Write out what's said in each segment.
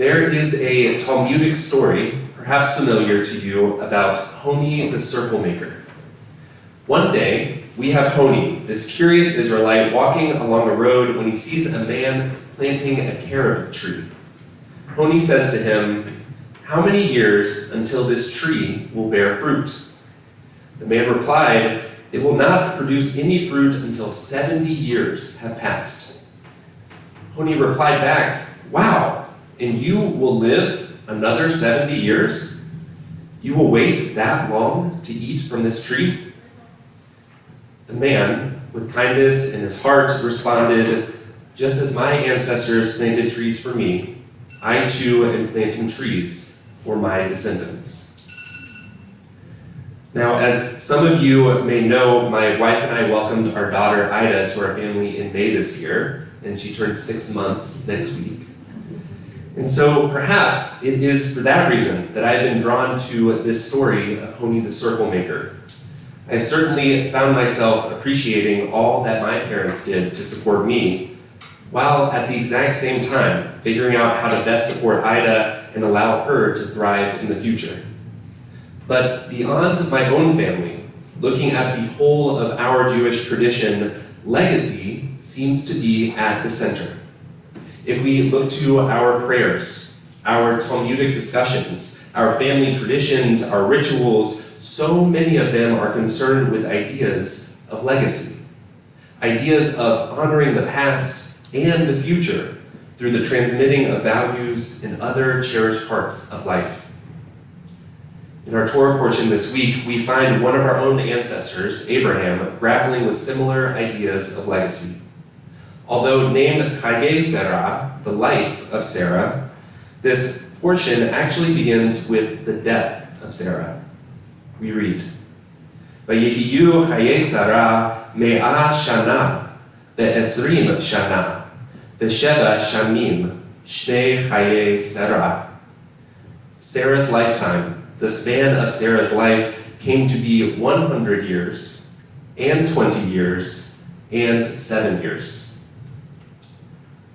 There is a Talmudic story, perhaps familiar to you, about Honi the circle maker. One day, we have Honi, this curious Israelite, walking along a road when he sees a man planting a carob tree. Honi says to him, "How many years until this tree will bear fruit?" The man replied, "It will not produce any fruit until 70 years have passed." Honi replied back, "Wow, and you will live another 70 years? You will wait that long to eat from this tree?" The man, with kindness in his heart, responded, "Just as my ancestors planted trees for me, I too am planting trees for my descendants." Now, as some of you may know, my wife and I welcomed our daughter Ida to our family in May this year, and she turns 6 months next week. And so perhaps it is for that reason that I've been drawn to this story of Honi the circle maker. I have certainly found myself appreciating all that my parents did to support me, while at the exact same time figuring out how to best support Ida and allow her to thrive in the future. But beyond my own family, looking at the whole of our Jewish tradition, legacy seems to be at the center. If we look to our prayers, our Talmudic discussions, our family traditions, our rituals, so many of them are concerned with ideas of legacy, ideas of honoring the past and the future through the transmitting of values and other cherished parts of life. In our Torah portion this week, we find one of our own ancestors, Abraham, grappling with similar ideas of legacy. Although named Chayei Sarah, the life of Sarah, this portion actually begins with the death of Sarah. We read, "Vayehiyu Chayei Sarah me'ah shana ve'esrim shana ve'sheva shanim shnei Chayei Sarah." Sarah's lifetime, the span of Sarah's life, came to be 100 years, and 20 years, and 7 years.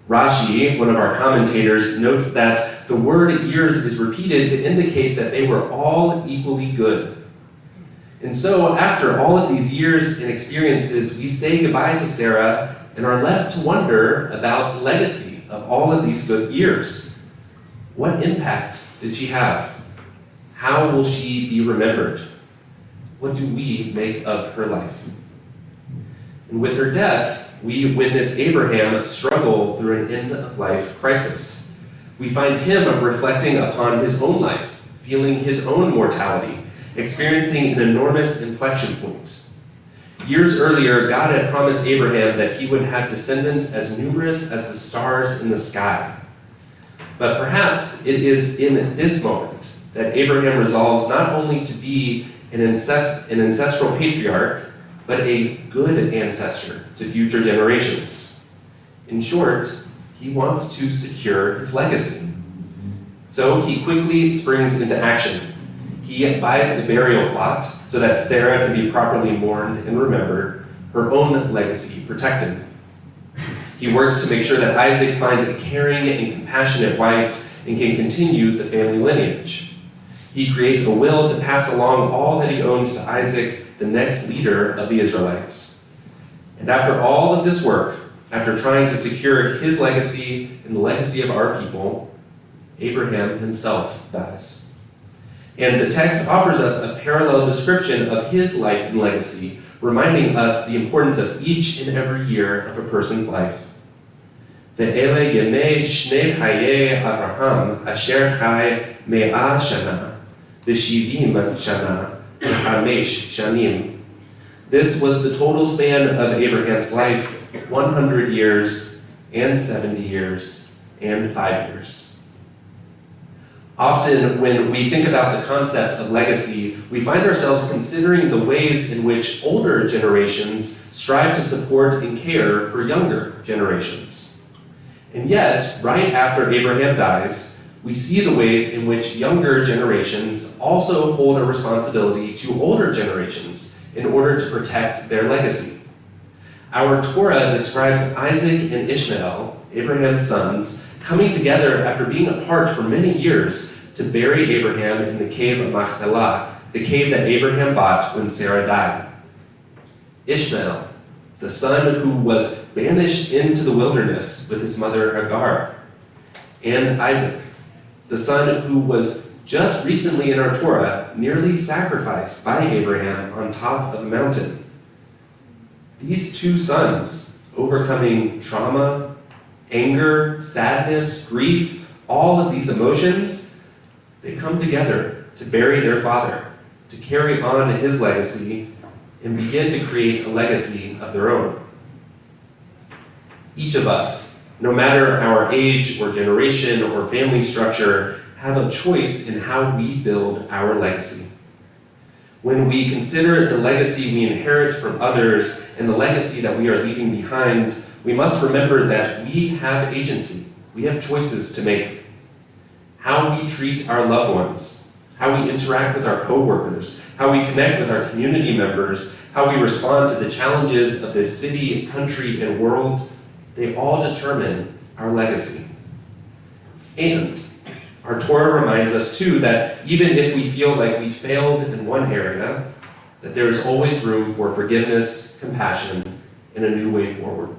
Rashi, one of our commentators, notes that the word years is repeated to indicate that they were all equally good. And so, after all of these years and experiences, we say goodbye to Sarah and are left to wonder about the legacy of all of these good years. What impact did she have? How will she be remembered? What do we make of her life? And with her death, we witness Abraham struggle through an end-of-life crisis. We find him reflecting upon his own life, feeling his own mortality, experiencing an enormous inflection point. Years earlier, God had promised Abraham that he would have descendants as numerous as the stars in the sky. But perhaps it is in this moment that Abraham resolves not only to be an ancestral patriarch, but a good ancestor to future generations. In short, he wants to secure his legacy. So he quickly springs into action. He buys a burial plot so that Sarah can be properly mourned and remembered, her own legacy protected. He works to make sure that Isaac finds a caring and compassionate wife and can continue the family lineage. He creates a will to pass along all that he owns to Isaac, the next leader of the Israelites. And after all of this work, after trying to secure his legacy and the legacy of our people, Abraham himself dies. And the text offers us a parallel description of his life and legacy, reminding us the importance of each and every year of a person's life. Ve'ele yemei shnei Chayei Avraham asher chai me'ah shana v'shivim shana v'chamesh shanim. This was the total span of Abraham's life, 100 years, and 70 years, and 5 years. Often, when we think about the concept of legacy, we find ourselves considering the ways in which older generations strive to support and care for younger generations. And yet, right after Abraham dies, we see the ways in which younger generations also hold a responsibility to older generations in order to protect their legacy. Our Torah describes Isaac and Ishmael, Abraham's sons, coming together after being apart for many years to bury Abraham in the cave of Machpelah, the cave that Abraham bought when Sarah died. Ishmael, the son who was banished into the wilderness with his mother Hagar, and Isaac, the son who was just recently in our Torah nearly sacrificed by Abraham on top of a mountain. These two sons, overcoming trauma, anger, sadness, grief, all of these emotions, they come together to bury their father, to carry on his legacy, and begin to create a legacy of their own. Each of us, no matter our age or generation or family structure, have a choice in how we build our legacy. When we consider the legacy we inherit from others and the legacy that we are leaving behind, we must remember that we have agency. We have choices to make. How we treat our loved ones, how we interact with our coworkers, how we connect with our community members, how we respond to the challenges of this city, country, and world, they all determine our legacy. And our Torah reminds us too that even if we feel like we failed in one area, that there is always room for forgiveness, compassion, and a new way forward.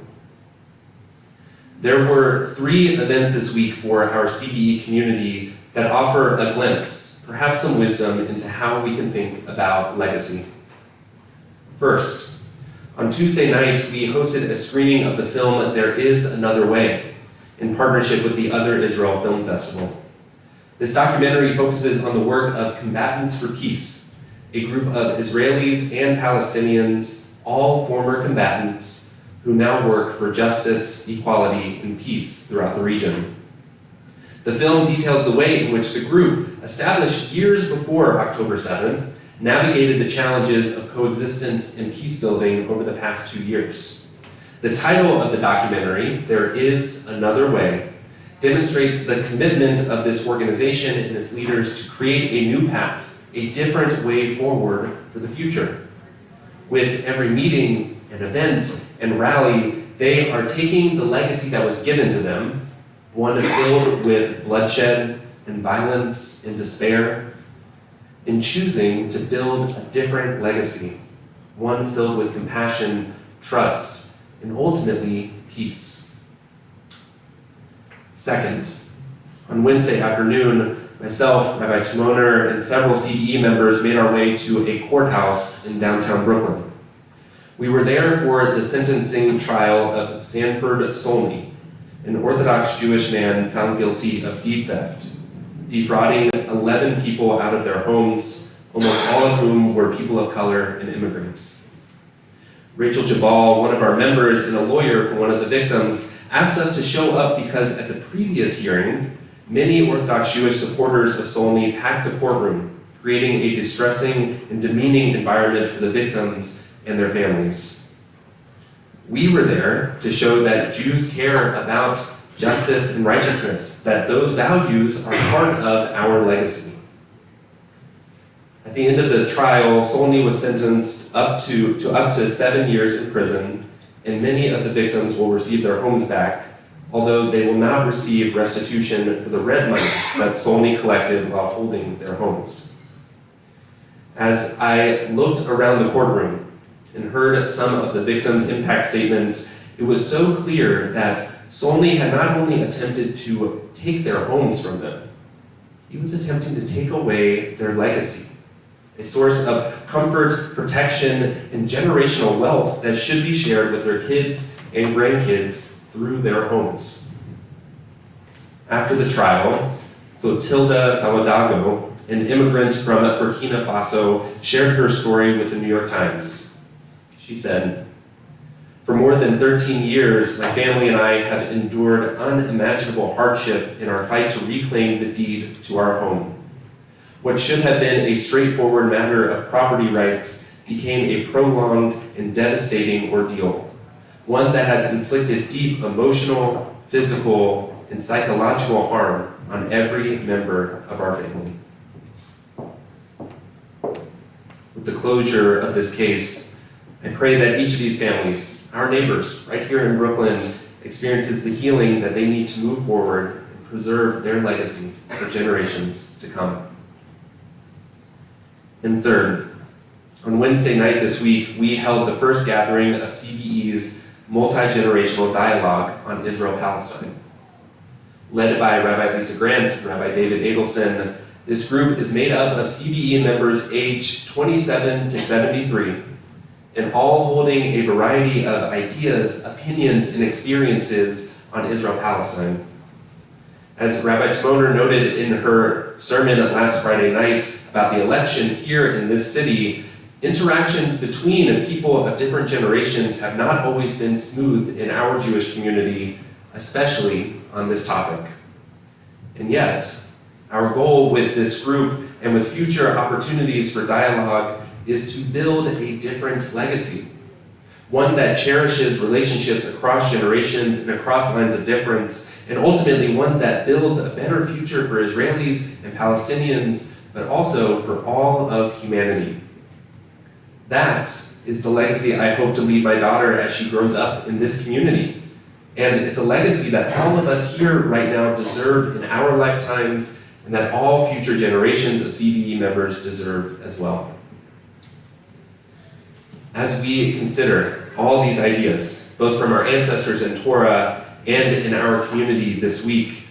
There were 3 events this week for our CBE community that offer a glimpse, perhaps some wisdom, into how we can think about legacy. First, on Tuesday night, we hosted a screening of the film There Is Another Way in partnership with the Other Israel Film Festival. This documentary focuses on the work of Combatants for Peace, a group of Israelis and Palestinians, all former combatants, who now work for justice, equality, and peace throughout the region. The film details the way in which the group, established years before October 7th, navigated the challenges of coexistence and peace building over the past 2 years. The title of the documentary, There Is Another Way, demonstrates the commitment of this organization and its leaders to create a new path, a different way forward for the future. With every meeting and event and rally, they are taking the legacy that was given to them, one filled with bloodshed and violence and despair, and choosing to build a different legacy, one filled with compassion, trust, and ultimately peace. Second, on Wednesday afternoon, myself, Rabbi Timoner, and several CBE members made our way to a courthouse in downtown Brooklyn. We were there for the sentencing trial of Sanford Solney, an Orthodox Jewish man found guilty of deed theft, defrauding 11 people out of their homes, almost all of whom were people of color and immigrants. Rachel Jabal, one of our members and a lawyer for one of the victims, asked us to show up because at the previous hearing, many Orthodox Jewish supporters of Solney packed the courtroom, creating a distressing and demeaning environment for the victims and their families. We were there to show that Jews care about justice and righteousness, that those values are part of our legacy. At the end of the trial, Solney was sentenced up to 7 years in prison, and many of the victims will receive their homes back, although they will not receive restitution for the rent money that Solney collected while holding their homes. As I looked around the courtroom and heard some of the victims' impact statements, it was so clear that Solney had not only attempted to take their homes from them, he was attempting to take away their legacy, a source of comfort, protection, and generational wealth that should be shared with their kids and grandkids through their homes. After the trial, Clotilda Saladago, an immigrant from Burkina Faso, shared her story with the New York Times. She said, "For more than 13 years, my family and I have endured unimaginable hardship in our fight to reclaim the deed to our home. What should have been a straightforward matter of property rights became a prolonged and devastating ordeal, one that has inflicted deep emotional, physical, and psychological harm on every member of our family." With the closure of this case, I pray that each of these families, our neighbors right here in Brooklyn, experiences the healing that they need to move forward and preserve their legacy for generations to come. And third, on Wednesday night this week, we held the first gathering of CBE's multi-generational dialogue on Israel-Palestine. Led by Rabbi Lisa Grant and Rabbi David Adelson, this group is made up of CBE members aged 27 to 73, and all holding a variety of ideas, opinions, and experiences on Israel-Palestine. As Rabbi Timoner noted in her sermon last Friday night about the election here in this city, interactions between people of different generations have not always been smooth in our Jewish community, especially on this topic. And yet, our goal with this group and with future opportunities for dialogue is to build a different legacy, one that cherishes relationships across generations and across lines of difference, and ultimately one that builds a better future for Israelis and Palestinians, but also for all of humanity. That is the legacy I hope to leave my daughter as she grows up in this community. And it's a legacy that all of us here right now deserve in our lifetimes, and that all future generations of CBE members deserve as well. As we consider all these ideas, both from our ancestors in Torah and in our community this week,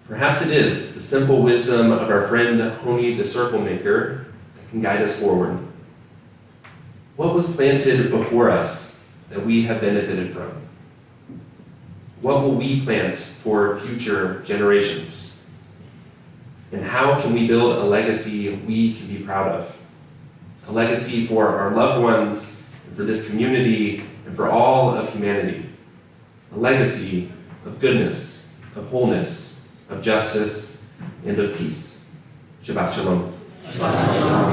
perhaps it is the simple wisdom of our friend Honi the Circle Maker that can guide us forward. What was planted before us that we have benefited from? What will we plant for future generations? And how can we build a legacy we can be proud of? A legacy for our loved ones, and for this community, and for all of humanity. A legacy of goodness, of wholeness, of justice, and of peace. Shabbat Shalom. Shabbat Shalom.